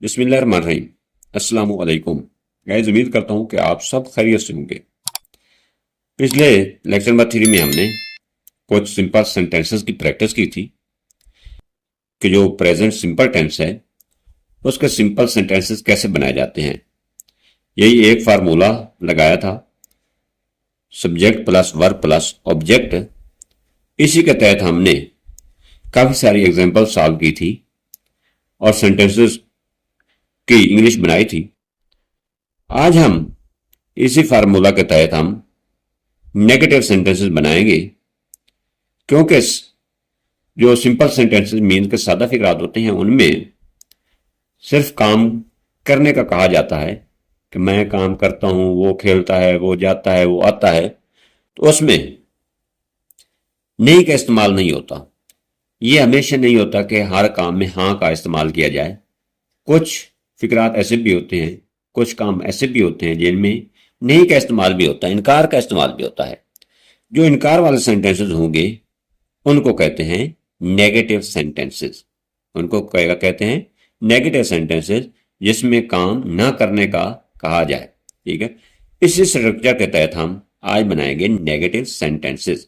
बिस्मिल्लाहिर्रहमानिर्रहीम। अस्सलामु अलैकुम गाइस, उम्मीद करता हूँ कि आप सब खैरियत से होंगे। पिछले लेक्चर नंबर 3 में हमने कुछ सिंपल सेंटेंसेस की प्रैक्टिस की थी कि जो प्रेजेंट सिंपल टेंस है उसके सिंपल सेंटेंसेस कैसे बनाए जाते हैं। यही एक फार्मूला लगाया था, subject plus verb plus object. इसी के तहत हमने काफ़ी सारी एग्जाम्पल सॉल्व की थी और सेंटेंसेस की इंग्लिश बनाई थी। आज हम इसी फार्मूला के तहत हम नेगेटिव सेंटेंसेस बनाएंगे, क्योंकि जो सिंपल सेंटेंसेस मीन के सादा फिक्रात होते हैं उनमें सिर्फ काम करने का कहा जाता है कि मैं काम करता हूं, वो खेलता है, वो जाता है, वो आता है, तो उसमें नहीं का इस्तेमाल नहीं होता। ये हमेशा नहीं होता कि हर काम में हाँ का इस्तेमाल किया जाए। कुछ फिक्रात ऐसे भी होते हैं, कुछ काम ऐसे भी होते हैं जिनमें नहीं का इस्तेमाल भी होता है, इनकार का इस्तेमाल भी होता है। जो इनकार वाले सेंटेंसेस होंगे उनको कहते हैं नेगेटिव सेंटेंसेस। उनको कहते हैं नेगेटिव सेंटेंसेस, जिसमें काम ना करने का कहा जाए। ठीक है, इसी स्ट्रक्चर के तहत हम आज बनाएंगे negative sentences.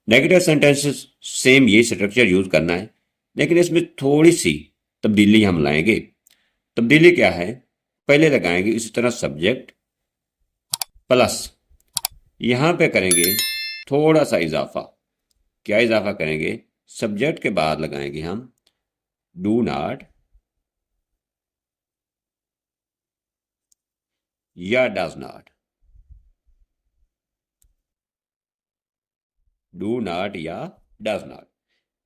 Negative sentences same ये स्ट्रक्चर यूज करना है, लेकिन इसमें थोड़ी सी तब्दीली हम लाएंगे। तब्दीली क्या है? पहले लगाएंगे इसी तरह सब्जेक्ट प्लस, यहां पे करेंगे थोड़ा सा इजाफा। क्या इजाफा करेंगे? सब्जेक्ट के बाद लगाएंगे हम डू नॉट या डज नॉट। डू नॉट या डज नॉट,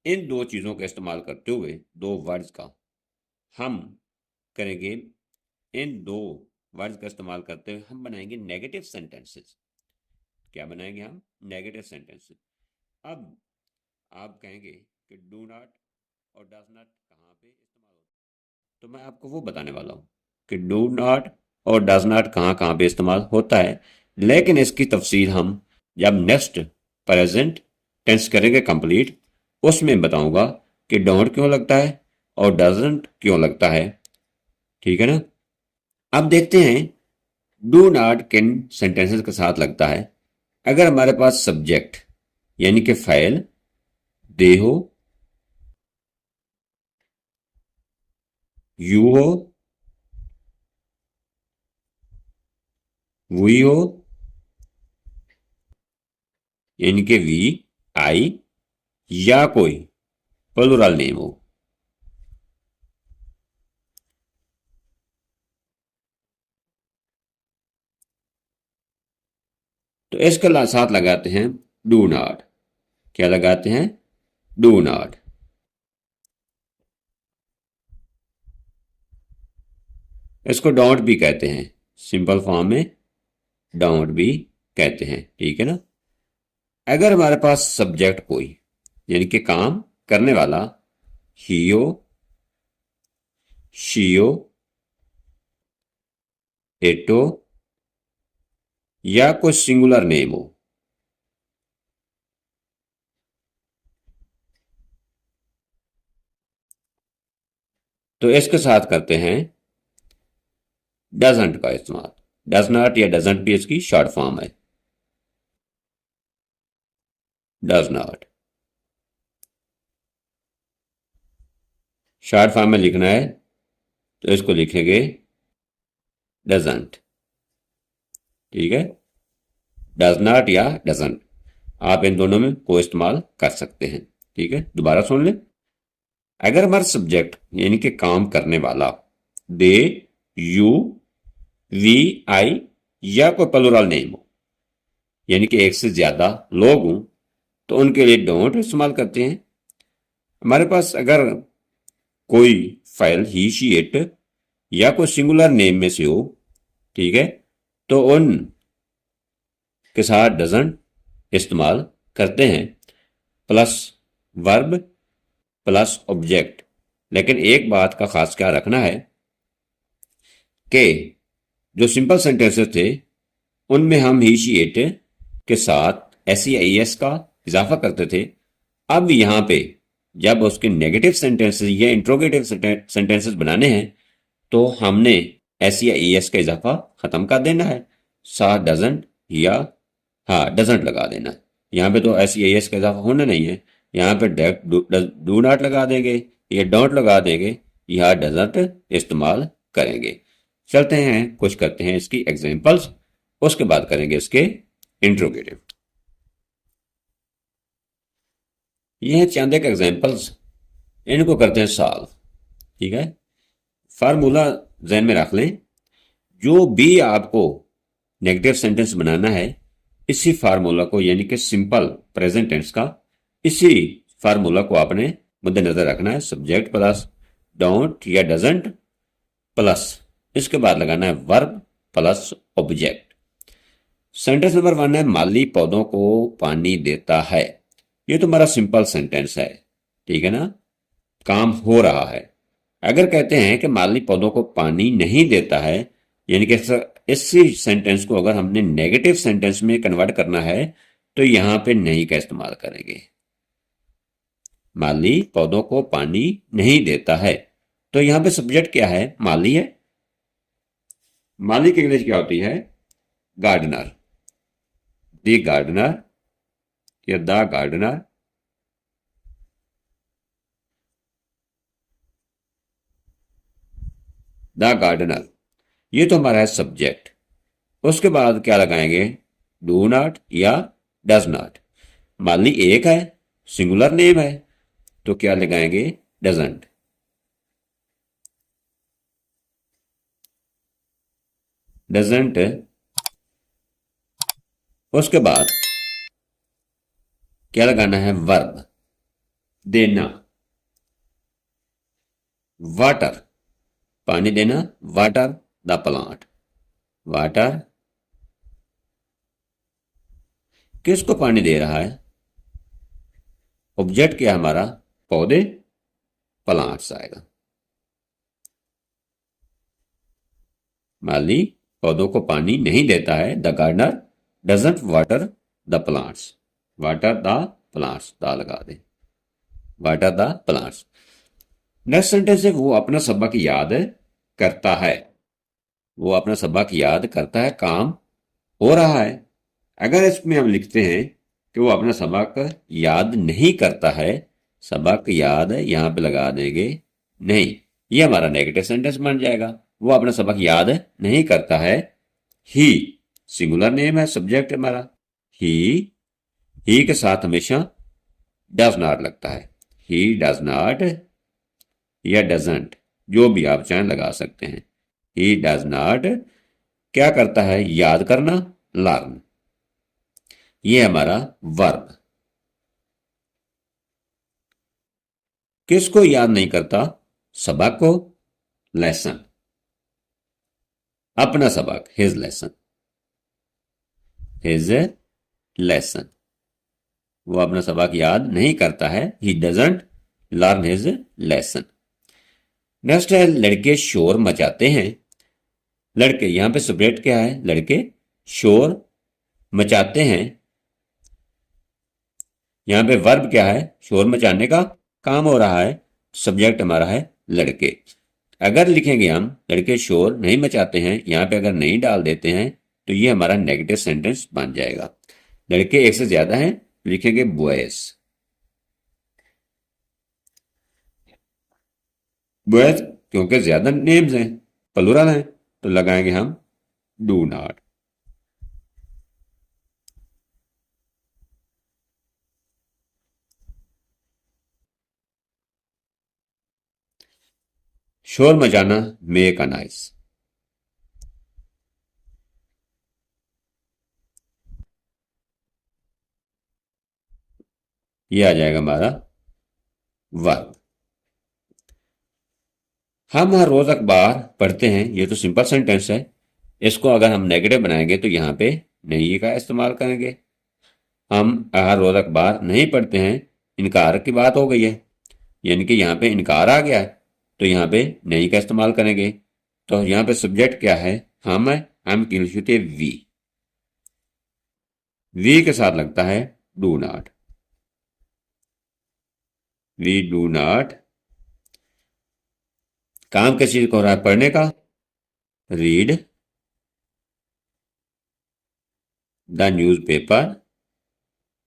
इन दो चीजों का इस्तेमाल करते हुए, दो वर्ड्स का हम करेंगे, इन दो वर्ड्स का इस्तेमाल करते हुए हम बनाएंगे नेगेटिव सेंटेंसेस। क्या बनाएंगे हम? Negative sentences. अब आप कहेंगे कि डू नॉट और डज नॉट कहाँ पे इस्तेमाल होता है, तो मैं आपको वो बताने वाला हूँ कि डू नॉट और डज नॉट कहाँ कहाँ पे इस्तेमाल होता है। लेकिन इसकी तफसील हम जब नेक्स्ट प्रेजेंट टेंस करेंगे कंप्लीट, उसमें बताऊंगा कि डोंट क्यों लगता है और डजंट क्यों लगता है। ठीक है ना? अब देखते हैं डू नॉट किन सेंटेंसेस के साथ लगता है। अगर हमारे पास सब्जेक्ट यानी कि फाइल दे हो, यू हो, वी हो यानी कि वी, आई, या कोई प्लूरल नेम हो, तो इसके साथ लगाते हैं डू नॉट। क्या लगाते हैं? Do not. इसको डोंट भी कहते हैं, सिंपल फॉर्म में डोंट भी कहते हैं। ठीक है ना? अगर हमारे पास सब्जेक्ट कोई यानी कि काम करने वाला ही हो, शी हो, इट हो, या कोई सिंगुलर नेम हो, तो इसके साथ करते हैं डजंट का इस्तेमाल। डज नॉट या डजंट भी इसकी शॉर्ट फॉर्म है, डज नॉट। शॉर्ट फॉर्म में लिखना है तो इसको लिखेंगे डजंट। ठीक है, डज नॉट या डजंट, आप इन दोनों में को इस्तेमाल कर सकते हैं। ठीक है, दोबारा सुन लें। अगर हमारा सब्जेक्ट यानी कि काम करने वाला दे, यू, वी, आई या कोई प्लूरल नेम हो, यानी कि एक से ज्यादा लोग हों, तो उनके लिए डोंट इस्तेमाल करते हैं। हमारे पास अगर कोई फाइल ही, शी, इट या कोई सिंगुलर नेम में से हो, ठीक है, तो उन के साथ डजंट इस्तेमाल करते हैं, प्लस वर्ब प्लस ऑब्जेक्ट। लेकिन एक बात का खास ख्याल रखना है कि जो सिंपल सेंटेंसेस थे उनमें हम ही, शी, इट के साथ एस, आई, एस का इजाफा करते थे। अब यहां पे जब उसके नेगेटिव सेंटेंसेस या इंट्रोगेटिव सेंटेंसेस बनाने हैं तो हमने एस या एस का इजाफा खत्म कर देना है, साथ डजंट या हाँ डजंट लगा देना है। यहाँ पे तो एस या एस का इजाफा होना नहीं है, यहाँ पे डायरेक्ट डू नॉट लगा देंगे या डोंट लगा देंगे, या डजंट इस्तेमाल करेंगे। चलते हैं कुछ करते हैं इसकी एग्जांपल्स, उसके बाद करेंगे इसके इंट्रोगेटिव। ये हैं चंद एक एग्जांपल्स, इनको करते हैं सॉल्व। ठीक है, फार्मूला जहन में रख लें, जो भी आपको नेगेटिव सेंटेंस बनाना है, इसी फार्मूला को यानी कि सिंपल प्रेजेंट टेंस का इसी फार्मूला को आपने मद्देनजर रखना है। सब्जेक्ट प्लस डोंट या डजंट प्लस इसके बाद लगाना है verb plus object. Sentence number 1 है, माली पौधों को पानी देता है। ये तो हमारा सिंपल सेंटेंस है, ठीक है ना, काम हो रहा है। अगर कहते हैं कि माली पौधों को पानी नहीं देता है, यानी कि इसी सेंटेंस को अगर हमने नेगेटिव सेंटेंस में कन्वर्ट करना है तो यहां पे नहीं का इस्तेमाल करेंगे। माली पौधों को पानी नहीं देता है, तो यहां पे सब्जेक्ट क्या है, माली है। माली की इंग्लिश क्या होती है, गार्डनर। द गार्डनर या द गार्डनर। द गार्डनर, ये तो हमारा है सब्जेक्ट। उसके बाद क्या लगाएंगे, डू नॉट या डज नॉट। माली एक है, सिंगुलर नेम है, तो क्या लगाएंगे, डजंट। डजंट। उसके बाद क्या लगाना है, वर्ब, देना। वाटर, पानी देना, वाटर द प्लांट। वाटर, किसको पानी दे रहा है, ऑब्जेक्ट क्या है हमारा, पौधे, प्लांट्स आएगा। माली पौधों को पानी नहीं देता है, the gardener doesn't water the plants. Water the plants, दा लगा दे, water the plants. Next sentence है, वो अपना सबक याद करता है। वो अपना सबक याद करता है, काम हो रहा है। अगर इसमें हम लिखते हैं कि वो अपना सबक याद नहीं करता है, सबक याद यहां पे लगा देंगे नहीं, ये हमारा नेगेटिव सेंटेंस बन जाएगा। वो अपना सबक याद नहीं करता है। ही सिंगुलर नेम है, सब्जेक्ट हमारा ही के साथ हमेशा डज नॉट लगता है। ही डज नॉट या डजंट, जो भी आप चाहें लगा सकते हैं। ही डज नॉट क्या करता है, याद करना, लर्न। ये हमारा वर्ब। किसको याद नहीं करता, सबक को, लेसन। अपना सबक, हिज लेसन, हिज लेसन। वो अपना सबक याद नहीं करता है, he doesn't learn his lesson. Next है, लड़के शोर मचाते हैं। लड़के, यहां पे सब्जेक्ट क्या है, लड़के शोर मचाते हैं। यहां पे वर्ब क्या है, शोर मचाने का काम हो रहा है, सब्जेक्ट हमारा है लड़के। अगर लिखेंगे हम लड़के शोर नहीं मचाते हैं, यहां पे अगर नहीं डाल देते हैं तो ये हमारा नेगेटिव सेंटेंस बन जाएगा। लड़के एक से ज्यादा हैं, लिखेंगे बॉयज। बॉयज क्योंकि ज्यादा नेम्स हैं, प्लुरल हैं, तो लगाएंगे हम डू नॉट। शोर मचाना, मेक अ नॉइज। ये आ जाएगा हमारा वर्ब। हम हर रोज अखबार पढ़ते हैं, ये तो सिंपल सेंटेंस है। इसको अगर हम नेगेटिव बनाएंगे तो यहां पे नहीं का इस्तेमाल करेंगे। हम हर रोज अखबार नहीं पढ़ते हैं, इनकार की बात हो गई है, यानी कि यहां पे इनकार आ गया है, तो यहां पे नहीं का इस्तेमाल करेंगे। तो यहां पे सब्जेक्ट क्या है, हम है, हम की इंग्लिश होती है वी के साथ लगता है do not. We do not काम किस चीज को हो रहा है? पढ़ने का। Read the newspaper.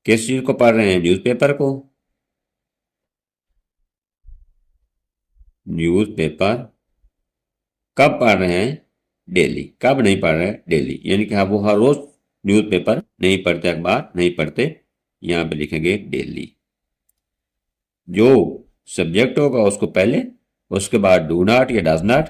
किस चीज को पढ़ रहे हैं? न्यूज़पेपर को। न्यूज़पेपर कब पढ़ रहे हैं? डेली। कब नहीं पढ़ रहे? डेली। यानी कि हाँ, वो हर रोज न्यूज़पेपर नहीं पढ़ते, अखबार नहीं पढ़ते। यहां पे लिखेंगे डेली। जो सब्जेक्ट होगा उसको पहले, उसके बाद डू नॉट या डज नॉट,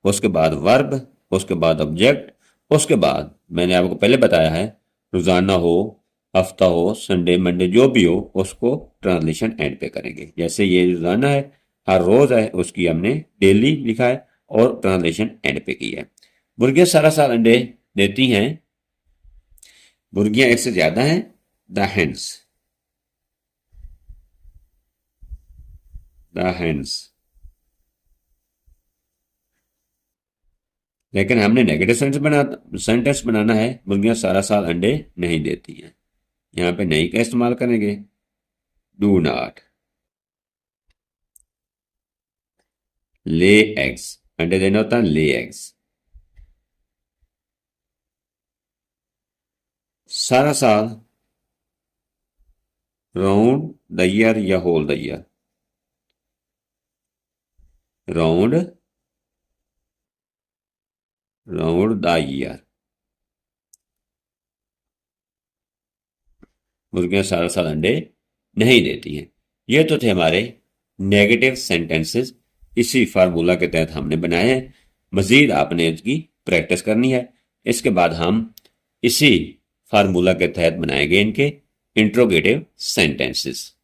उसके बाद वर्ब, उसके बाद ऑब्जेक्ट, उसके बाद मैंने आपको पहले बताया है रोजाना हो, हफ्ता हो, संडे मंडे जो भी हो, उसको ट्रांसलेशन एंड पे करेंगे। जैसे ये रोजाना है, हर रोज है, उसकी हमने डेली लिखा है और ट्रांसलेशन एंड पे की है। मुर्गियां सारा साल अंडे देती हैं। मुर्गियां एक से ज्यादा हैं। The hens. The hens. लेकिन हमने नेगेटिव सेंटेंस बनाना है। मुर्गियां सारा साल अंडे नहीं देती हैं। यहां पे नहीं का इस्तेमाल करेंगे। Do not lay eggs. अंडे देना होता है ले एग्स। सारा साल राउंड द ईयर या whole the year. Round round the year. मुर्गियां सारा साल अंडे नहीं देती हैं। ये तो थे हमारे नेगेटिव सेंटेंसेस। इसी फार्मूला के तहत हमने बनाए हैं। मजीद आपने इसकी प्रैक्टिस करनी है। इसके बाद हम इसी फार्मूला के तहत बनाएंगे इनके इंट्रोगेटिव सेंटेंसेस।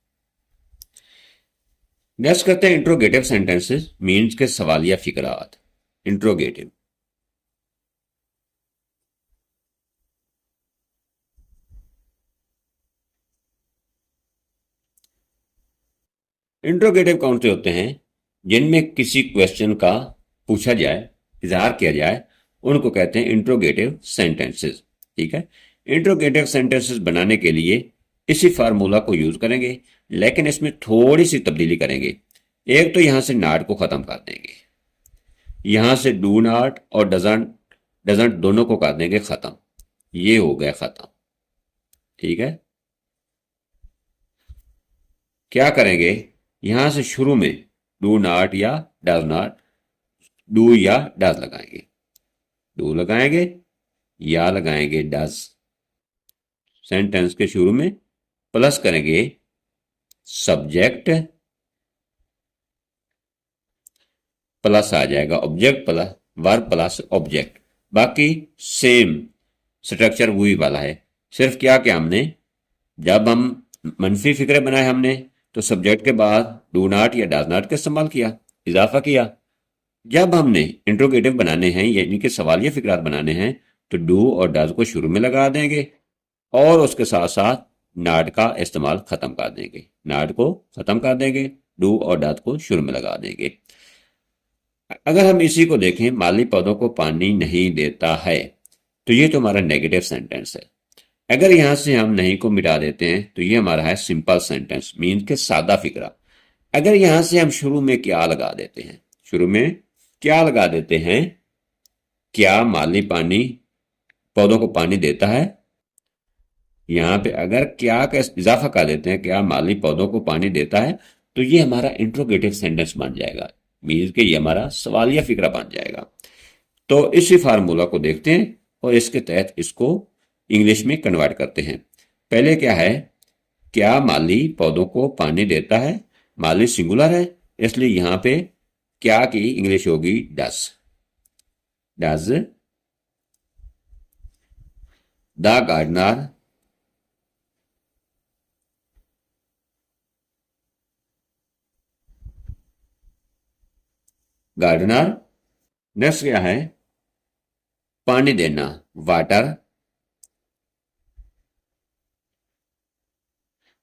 नेक्स्ट करते हैं इंट्रोगेटिव सेंटेंसेस, मीन्स के सवालिया फिकरात। इंट्रोगेटिव। इंट्रोगेटिव कौन से होते हैं? जिनमें किसी क्वेश्चन का पूछा जाए, इजहार किया जाए, उनको कहते हैं इंट्रोगेटिव सेंटेंसेस। ठीक है। इंट्रोगेटिव सेंटेंसेस बनाने के लिए इसी फार्मूला को यूज करेंगे, लेकिन इसमें थोड़ी सी तब्दीली करेंगे। एक तो यहां से नॉट को खत्म कर देंगे। यहां से डू नॉट और डजंट डजंट दोनों को कर देंगे खत्म। ये हो गया खत्म। ठीक है। क्या करेंगे? यहां से शुरू में डू नॉट या डज नॉट, डू या डज लगाएंगे। डू लगाएंगे या लगाएंगे डज। सेंटेंस के शुरू में प्लस करेंगे सब्जेक्ट, प्लस आ जाएगा object, plus verb plus object. बाकी सेम स्ट्रक्चर वही वाला है। सिर्फ क्या क्या हमने, जब हम मनफी फिक्रे बनाए हमने, तो सब्जेक्ट के बाद डू नॉट या डज नॉट का इस्तेमाल किया, इजाफा किया। जब हमने इंट्रोगेटिव बनाने हैं, यानी कि सवालिया फिक्रात बनाने हैं, तो डू और डज को शुरू में लगा देंगे और उसके साथ साथ नॉट का इस्तेमाल खत्म कर देंगे। नॉट को खत्म कर देंगे, डू और डज को शुरू में लगा देंगे। अगर हम इसी को देखें, माली पौधों को पानी नहीं देता है, तो ये तो हमारा नेगेटिव सेंटेंस है। अगर यहां से हम नहीं को मिटा देते हैं, तो ये हमारा है सिंपल सेंटेंस, मीन के सादा फिक्रा। अगर यहां से हम शुरू में क्या लगा देते हैं, शुरू में क्या लगा देते हैं, क्या माली पानी पौधों को पानी देता है, यहां पे अगर क्या का इजाफा कर देते हैं, क्या माली पौधों को पानी देता है, तो ये हमारा इंट्रोगेटिव सेंटेंस बन जाएगा। मीन के ये हमारा सवालिया फिक्रा बन जाएगा। तो इसी फार्मूला को देखते हैं और इसके तहत इसको इंग्लिश में कन्वर्ट करते हैं। पहले क्या है? क्या माली पौधों को पानी देता है। माली सिंगुलर है, इसलिए यहां पे क्या की इंग्लिश होगी does. Does the gardener gardener. Next क्या है? पानी देना, वाटर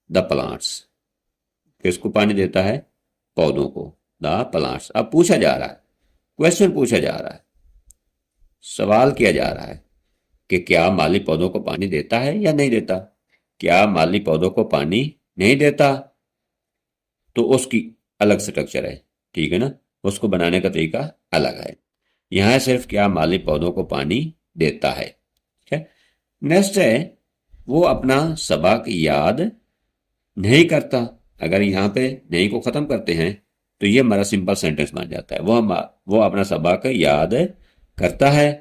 द प्लांट्स। किसको पानी देता है? पौधों को। The plants. अब पूछा जा रहा है, क्वेश्चन पूछा जा रहा है, सवाल किया जा रहा है कि क्या माली पौधों को पानी देता है या नहीं देता। क्या माली पौधों को पानी नहीं देता, तो उसकी अलग स्ट्रक्चर है। ठीक है ना। उसको बनाने का तरीका अलग है। यहाँ सिर्फ क्या माली पौधों को पानी देता है। ठीक है। नेक्स्ट है वो अपना सबक याद नहीं करता। अगर यहाँ पे नहीं को खत्म करते हैं तो ये हमारा सिंपल सेंटेंस बन जाता है। वो अपना सबक याद करता है।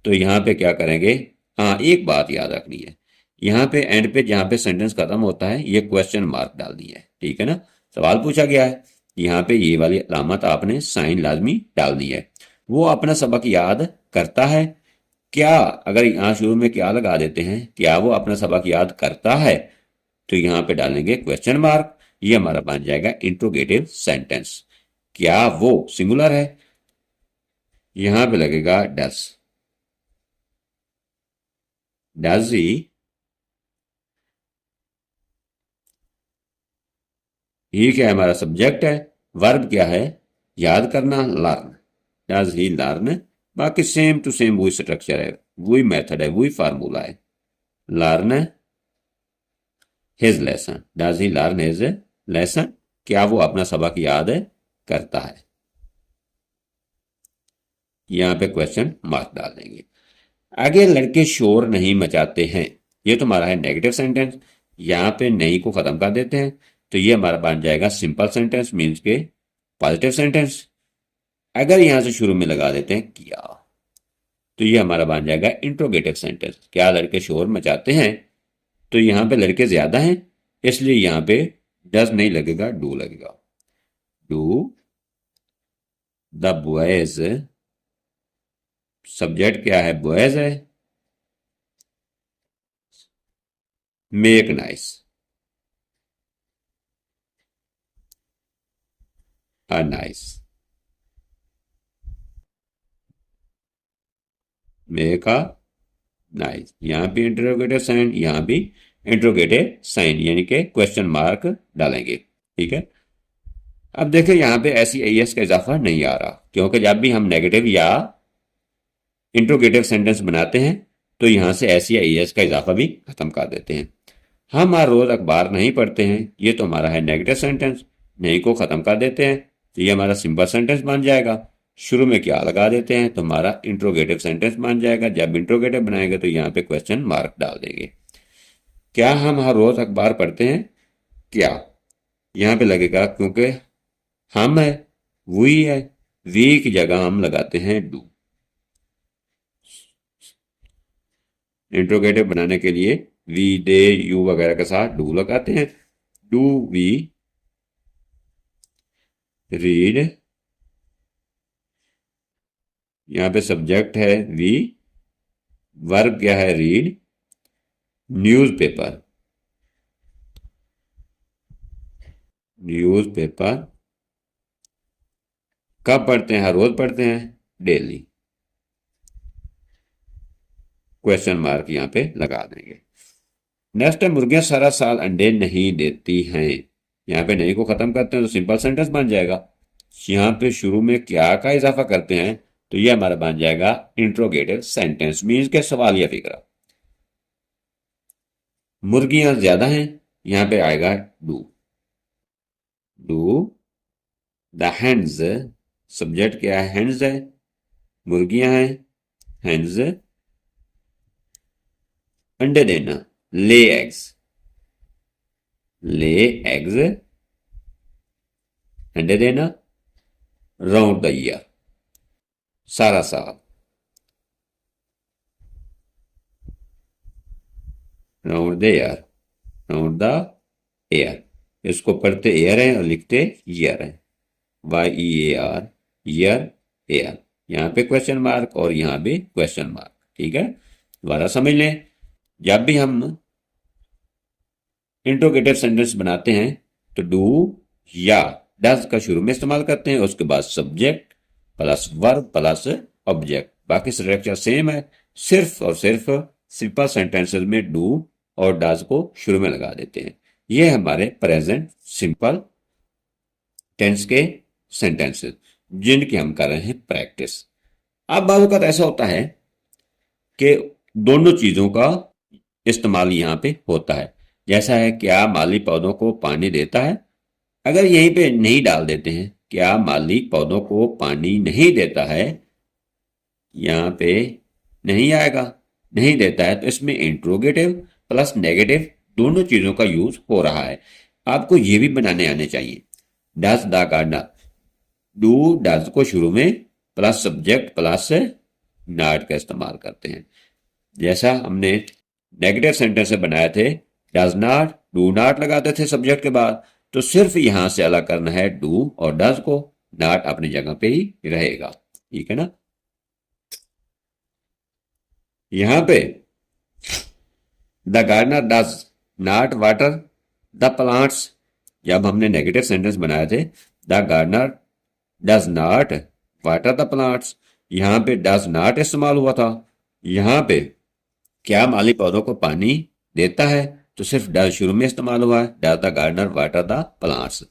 तो यहाँ पे क्या करेंगे, हाँ एक बात याद रखनी है, यहाँ पे एंड पे जहाँ पे सेंटेंस खत्म होता है ये क्वेश्चन मार्क डाल दिया है। ठीक है ना, सवाल पूछा गया है, यहाँ पे ये वाली अलामत आपने साइन लाजमी डाल दी है। वो अपना सबक याद करता है। क्या, अगर यहाँ शुरू में क्या लगा देते हैं, क्या वो अपना सबक याद करता है, तो यहाँ पे डालेंगे क्वेश्चन मार्क। ये हमारा बन जाएगा इंट्रोगेटिव सेंटेंस। क्या वो सिंगुलर है, यहां पे लगेगा डज ही, ये क्या है हमारा सब्जेक्ट है, वर्ब क्या है याद करना लर्न, डज ही लर्न। बाकी सेम टू सेम वही स्ट्रक्चर है, वही मेथड है, वही फार्मूला है। Learn his lesson, does he learn his lesson, क्या वो अपना सबक याद करता है। यहां पे क्वेश्चन मार्क डाल देंगे। आगे लड़के शोर नहीं मचाते हैं, ये तो हमारा है नेगेटिव सेंटेंस। यहां पे नहीं को खत्म कर देते हैं तो ये हमारा बन जाएगा सिंपल सेंटेंस, मीन्स के पॉजिटिव सेंटेंस। अगर यहां से शुरू में लगा देते हैं किया तो ये हमारा बन जाएगा इंट्रोगेटिव सेंटेंस। क्या लड़के शोर मचाते हैं, तो यहां पे लड़के ज्यादा हैं इसलिए यहां पे डज नहीं लगेगा, डू लगेगा। डू द बॉयज, सब्जेक्ट क्या है बॉयज है, make nice nice, make a nice. यहां भी इंट्रोगेटिव साइन, यहां भी इंट्रोगेटिव साइन यानी कि क्वेश्चन मार्क डालेंगे। ठीक है। अब देखिए यहां पे ऐसी एस का इजाफा नहीं आ रहा, क्योंकि जब भी हम नेगेटिव या इंट्रोगेटिव सेंटेंस बनाते हैं तो यहां से ऐसी एस का इजाफा भी खत्म कर देते हैं। हम हर रोज अखबार नहीं पढ़ते हैं, ये तो हमारा है नेगेटिव सेंटेंस, नहीं को खत्म कर देते हैं तो ये हमारा सिंपल सेंटेंस बन जाएगा। शुरू में क्या लगा देते हैं तो हमारा इंट्रोगेटिव सेंटेंस बन जाएगा। जब इंट्रोगेटिव बनाएंगे तो यहाँ पे क्वेश्चन मार्क डाल देंगे। क्या हम हर रोज अखबार पढ़ते हैं, क्या यहाँ पे लगेगा क्योंकि हम है वही है, वी की जगह हम लगाते हैं डू। इंट्रोगेटिव बनाने के लिए वी दे यू वगैरह के साथ डू लगाते हैं। डू वी रीड, यहां पे सब्जेक्ट है वी, वर्ब क्या है रीड, न्यूज़पेपर, न्यूज़पेपर कब पढ़ते हैं, हर रोज पढ़ते हैं, डेली। क्वेश्चन मार्क यहां पे लगा देंगे। नेक्स्ट है मुर्गियां सारा साल अंडे नहीं देती हैं, यहां पे नहीं को खत्म करते हैं तो सिंपल सेंटेंस बन जाएगा। यहां पे शुरू में क्या का इजाफा करते हैं तो ये हमारा बन जाएगा इंट्रोगेटिव सेंटेंस, मीन्स के सवालिया फिक्रा। मुर्गियां ज्यादा हैं, यहां पे आएगा do. Do the hands, subject क्या है हैंड्स है, मुर्गियां हैं, हैंड्स अंडे देना, ले एग्स, ले एग्स अंडे देना, राउंड द ईयर सारा साल, round the year, round the air, इसको पढ़ते एयर है और लिखते ईयर है, YEAR ईयर एयर। यहां पे क्वेश्चन मार्क और यहां भी क्वेश्चन मार्क। ठीक है, दोबारा समझ लें। जब भी हम इंट्रोगेटिव सेंटेंस बनाते हैं तो डू या डज का शुरू में इस्तेमाल करते हैं, उसके बाद subject plus verb plus object, बाकी स्ट्रक्चर सेम है, सिर्फ और सिर्फ सिंपल सेंटेंसेस में डू और डज को शुरू में लगा देते हैं। ये हमारे प्रेजेंट सिंपल टेंस के सेंटेंसेस जिनकी हम कर रहे हैं प्रैक्टिस। अब बात वक्त ऐसा होता है कि दोनों चीजों का इस्तेमाल यहां पे होता है। जैसा है क्या माली पौधों को पानी देता है, अगर यहीं पे नहीं डाल देते हैं क्या माली पौधों को पानी नहीं देता है, यहाँ पे नहीं आएगा, नहीं देता है, तो इसमें इंट्रोगेटिव प्लस नेगेटिव दोनों चीजों का यूज हो रहा है। आपको ये भी बनाने आने चाहिए। Does the gardener, do does को शुरू में प्लस सब्जेक्ट प्लस नॉट का इस्तेमाल करते हैं। जैसा हमने नेगेटिव सेंटेंस से बनाए थे, डज नॉट डू नॉट लगाते थे सब्जेक्ट के बाद, तो सिर्फ यहां से अलग करना है डू और डज को, नॉट अपनी जगह पे ही रहेगा। ठीक है ना। यहां पे the gardener does not water the plants, जब हमने नेगेटिव सेंटेंस बनाए थे, the gardener does not water the plants, यहां पे डज नॉट इस्तेमाल हुआ था। यहां पे क्या माली पौधों को पानी देता है, तो सिर्फ डज शुरू में इस्तेमाल हुआ है, does the gardener water the plants.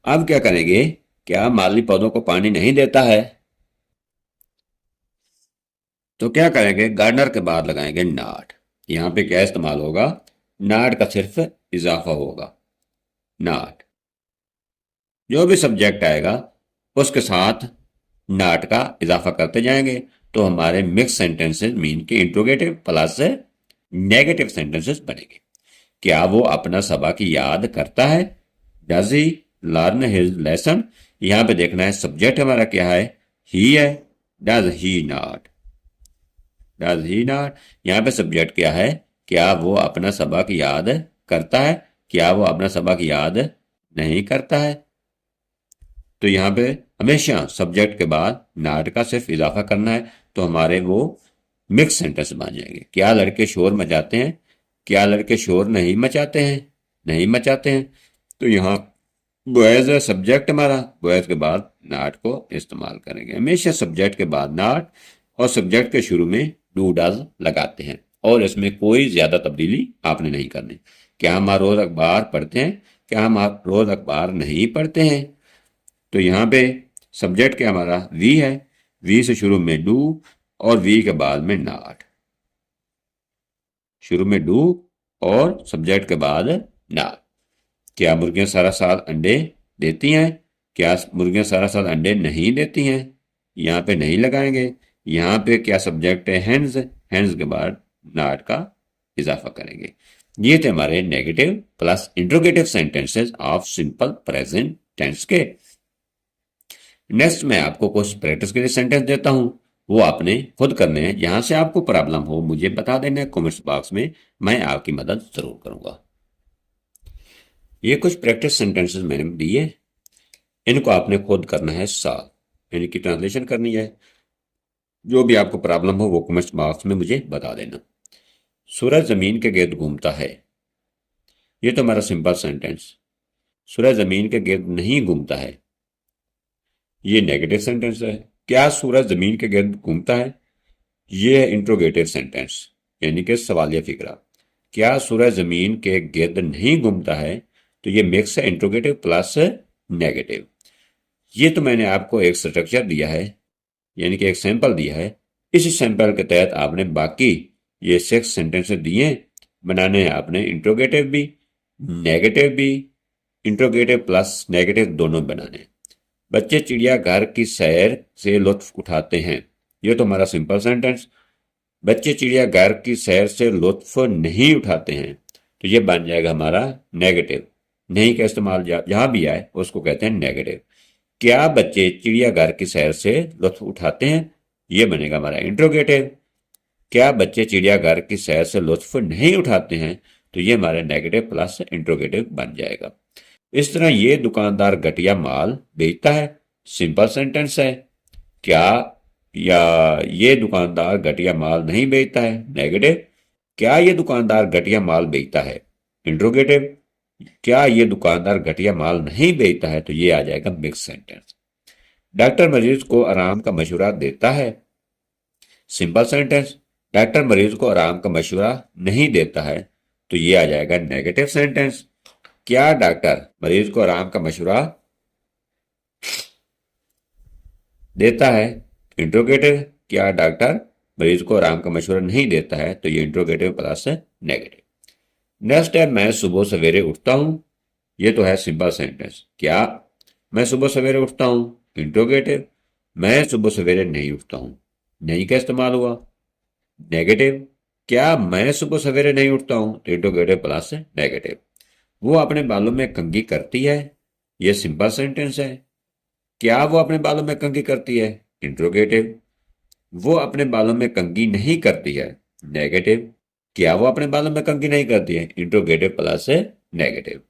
अब क्या करेंगे, क्या माली पौधों को पानी नहीं देता है, तो क्या करेंगे, गार्डनर के बाद लगाएंगे नॉट। यहां पे क्या इस्तेमाल होगा, नॉट का सिर्फ इजाफा होगा। नॉट, जो भी सब्जेक्ट आएगा उसके साथ नॉट का इजाफा करते जाएंगे, तो हमारे मिक्स सेंटेंसेस मीन के इंट्रोगेटिव प्लस नेगेटिव सेंटेंसेस बनेंगे। क्या वो अपना सबक याद करता है, does he learn his lesson, यहां पे देखना है सब्जेक्ट हमारा क्या है, ही है, does he not, does he not, यहां पे सब्जेक्ट क्या है, क्या वो अपना सबक याद करता है, क्या वो अपना सबक याद नहीं करता है, तो यहां पे हमेशा सब्जेक्ट के बाद नॉट का सिर्फ इजाफा करना है, तो हमारे वो मिक्स सेंटेंस बन जाएंगे। क्या लड़के शोर मचाते हैं, क्या लड़के शोर नहीं मचाते हैं, नहीं मचाते हैं, तो यहाँ बॉयज है सब्जेक्ट हमारा, बॉयज के बाद नॉट को इस्तेमाल करेंगे। हमेशा सब्जेक्ट के बाद नॉट और सब्जेक्ट के शुरू में डू डज लगाते हैं, और इसमें कोई ज्यादा तब्दीली आपने नहीं करनी। क्या हम रोज अखबार पढ़ते हैं, क्या हम रोज अखबार नहीं पढ़ते हैं, तो यहाँ पे सब्जेक्ट क्या हमारा वी है, वी से शुरू में डू और वी के बाद में नॉट, शुरू में डू और सब्जेक्ट के बाद नॉट। क्या मुर्गियां सारा साल अंडे देती हैं, क्या मुर्गियां सारा साल अंडे नहीं देती हैं, यहाँ पे नहीं लगाएंगे। यहाँ पे क्या सब्जेक्ट है, हैंड्स, हैंड्स के बाद नॉट का इजाफा करेंगे। ये थे हमारे negative plus interrogative sentences of simple present tense के। नेक्स्ट मैं आपको कुछ प्रैक्टिस के लिए सेंटेंस देता हूं, वो आपने खुद करने हैं। यहां से आपको प्रॉब्लम हो मुझे बता देना है कमेंट्स बॉक्स में, मैं आपकी मदद जरूर करूंगा। ये कुछ प्रैक्टिस सेंटेंसेस मैंने दिए, इनको आपने खुद करना है सॉल्व, यानी कि ट्रांसलेशन करनी है। जो भी आपको प्रॉब्लम हो वो कमेंट्स बॉक्स में मुझे बता देना। सूरज जमीन के गिर्द घूमता है, ये तो हमारा सिंपल सेंटेंस। सूरज जमीन के गिर्द नहीं घूमता है, ये नेगेटिव सेंटेंस है। क्या सूरज जमीन के गिर्द घूमता है, ये है इंट्रोगेटिव सेंटेंस, यानी कि सवालिया फिक्रा। क्या सूरज जमीन के गिर्द नहीं घूमता है, तो ये मिक्स है इंट्रोगेटिव प्लस नेगेटिव। ये तो मैंने आपको एक स्ट्रक्चर दिया है, यानी कि एक सैंपल दिया है। इसी सैंपल के तहत आपने बाकी ये 6 सेंटेंसेस दिए, बनाने हैं आपने इंट्रोगेटिव भी नेगेटिव भी, इंट्रोगेटिव प्लस नेगेटिव दोनों बनाने हैं। बच्चे चिड़ियाघर की सैर से लुत्फ उठाते हैं, ये तो हमारा सिंपल सेंटेंस। बच्चे चिड़ियाघर की सैर से लुत्फ नहीं उठाते हैं, तो ये बन जाएगा हमारा नेगेटिव। नहीं का इस्तेमाल जहां भी आए उसको कहते हैं नेगेटिव। क्या बच्चे चिड़ियाघर की सैर से लुत्फ उठाते हैं, ये बनेगा हमारा इंट्रोगेटिव। क्या बच्चे चिड़ियाघर की सैर से लुत्फ नहीं उठाते हैं, तो ये हमारा नेगेटिव प्लस इंट्रोगेटिव बन जाएगा। इस तरह ये दुकानदार घटिया माल बेचता है, सिंपल सेंटेंस है। क्या या ये दुकानदार घटिया माल नहीं बेचता है, नेगेटिव। क्या ये दुकानदार घटिया माल बेचता है, इंट्रोगेटिव। क्या ये दुकानदार घटिया माल नहीं बेचता है, तो ये आ जाएगा मिक्स सेंटेंस। डॉक्टर मरीज को आराम का मशवरा देता है, सिंपल सेंटेंस। डॉक्टर मरीज को आराम का मशवरा नहीं देता है, तो ये आ जाएगा नेगेटिव सेंटेंस। क्या डॉक्टर मरीज को आराम का मशवरा देता है, इंट्रोगेटिव। क्या डॉक्टर मरीज को आराम का मशवरा नहीं देता है, तो ये इंट्रोगेटिव प्लस नेगेटिव। नेक्स्ट है मैं सुबह सवेरे उठता हूं, ये तो है सिंपल सेंटेंस। क्या मैं सुबह सवेरे उठता हूं, इंट्रोगेटिव। मैं सुबह सवेरे नहीं उठता हूं, नहीं का इस्तेमाल हुआ, नेगेटिव। क्या मैं सुबह सवेरे नहीं उठता हूं, तो इंट्रोगेटिव प्लस नेगेटिव। वो अपने बालों में कंघी करती है, यह सिंपल सेंटेंस है। क्या वो अपने बालों में कंघी करती है, इंट्रोगेटिव। वो अपने बालों में कंघी नहीं करती है, नेगेटिव। क्या वो अपने बालों में कंघी नहीं करती है, इंट्रोगेटिव प्लस नेगेटिव।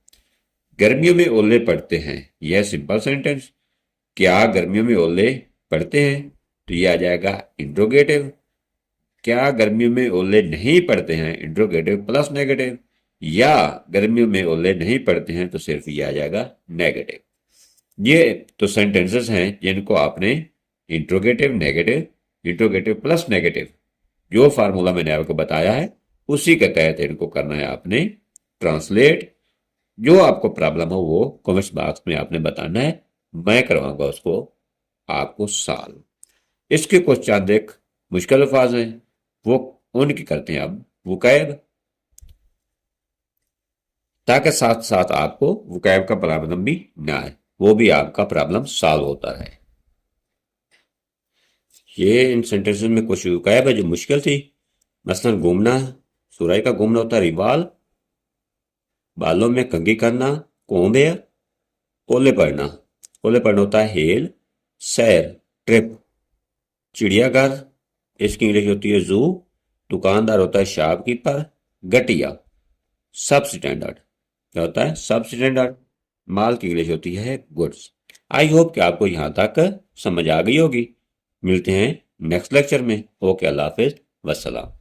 गर्मियों में ओले पड़ते हैं, यह सिंपल सेंटेंस। क्या गर्मियों में ओले पड़ते हैं, तो यह आ जाएगा इंट्रोगेटिव। क्या गर्मियों में ओले नहीं पड़ते हैं, इंट्रोगेटिव प्लस नेगेटिव। या गर्मियों में ओले नहीं पड़ते हैं, तो सिर्फ ये आ जाएगा नेगेटिव। ये तो सेंटेंसेस हैं जिनको आपने interrogative negative, interrogative plus negative, जो फार्मूला मैंने आपको बताया है उसी के तहत इनको करना है आपने ट्रांसलेट। जो आपको प्रॉब्लम हो वो कमेंट्स बॉक्स में आपने बताना है, मैं करवाऊंगा उसको आपको सॉल्व। इसके कुछ चंद एक मुश्किल अल्फाज हैं, वो उनकी करते हैं अब वोकैब, ताकि साथ साथ आपको वोकैब का प्रॉब्लम भी ना आए, वो भी आपका प्रॉब्लम सॉल्व होता है। ये इन सेंटेंसेस में कुछ वोकैब है जो मुश्किल थी। मसलन घूमना, सुराई का घूमना होता है रिवाल। बालों में कंघी करना, कोम्ब हेयर। ओले पड़ना, ओले पड़ना होता है हेल। सैर, ट्रिप। चिड़ियाघर, इसकी इंग्लिश होती है जू। दुकानदार होता है शॉपकीपर। गटिया, सब स्टैंडर्ड। क्या होता है, सब स्टैंडर्ड। माल की इंग्लिश होती है गुड्स। आई होप कि आपको यहां तक समझ आ गई होगी। मिलते हैं नेक्स्ट लेक्चर में। ओके, अल्लाह हाफिज, वस्सलाम।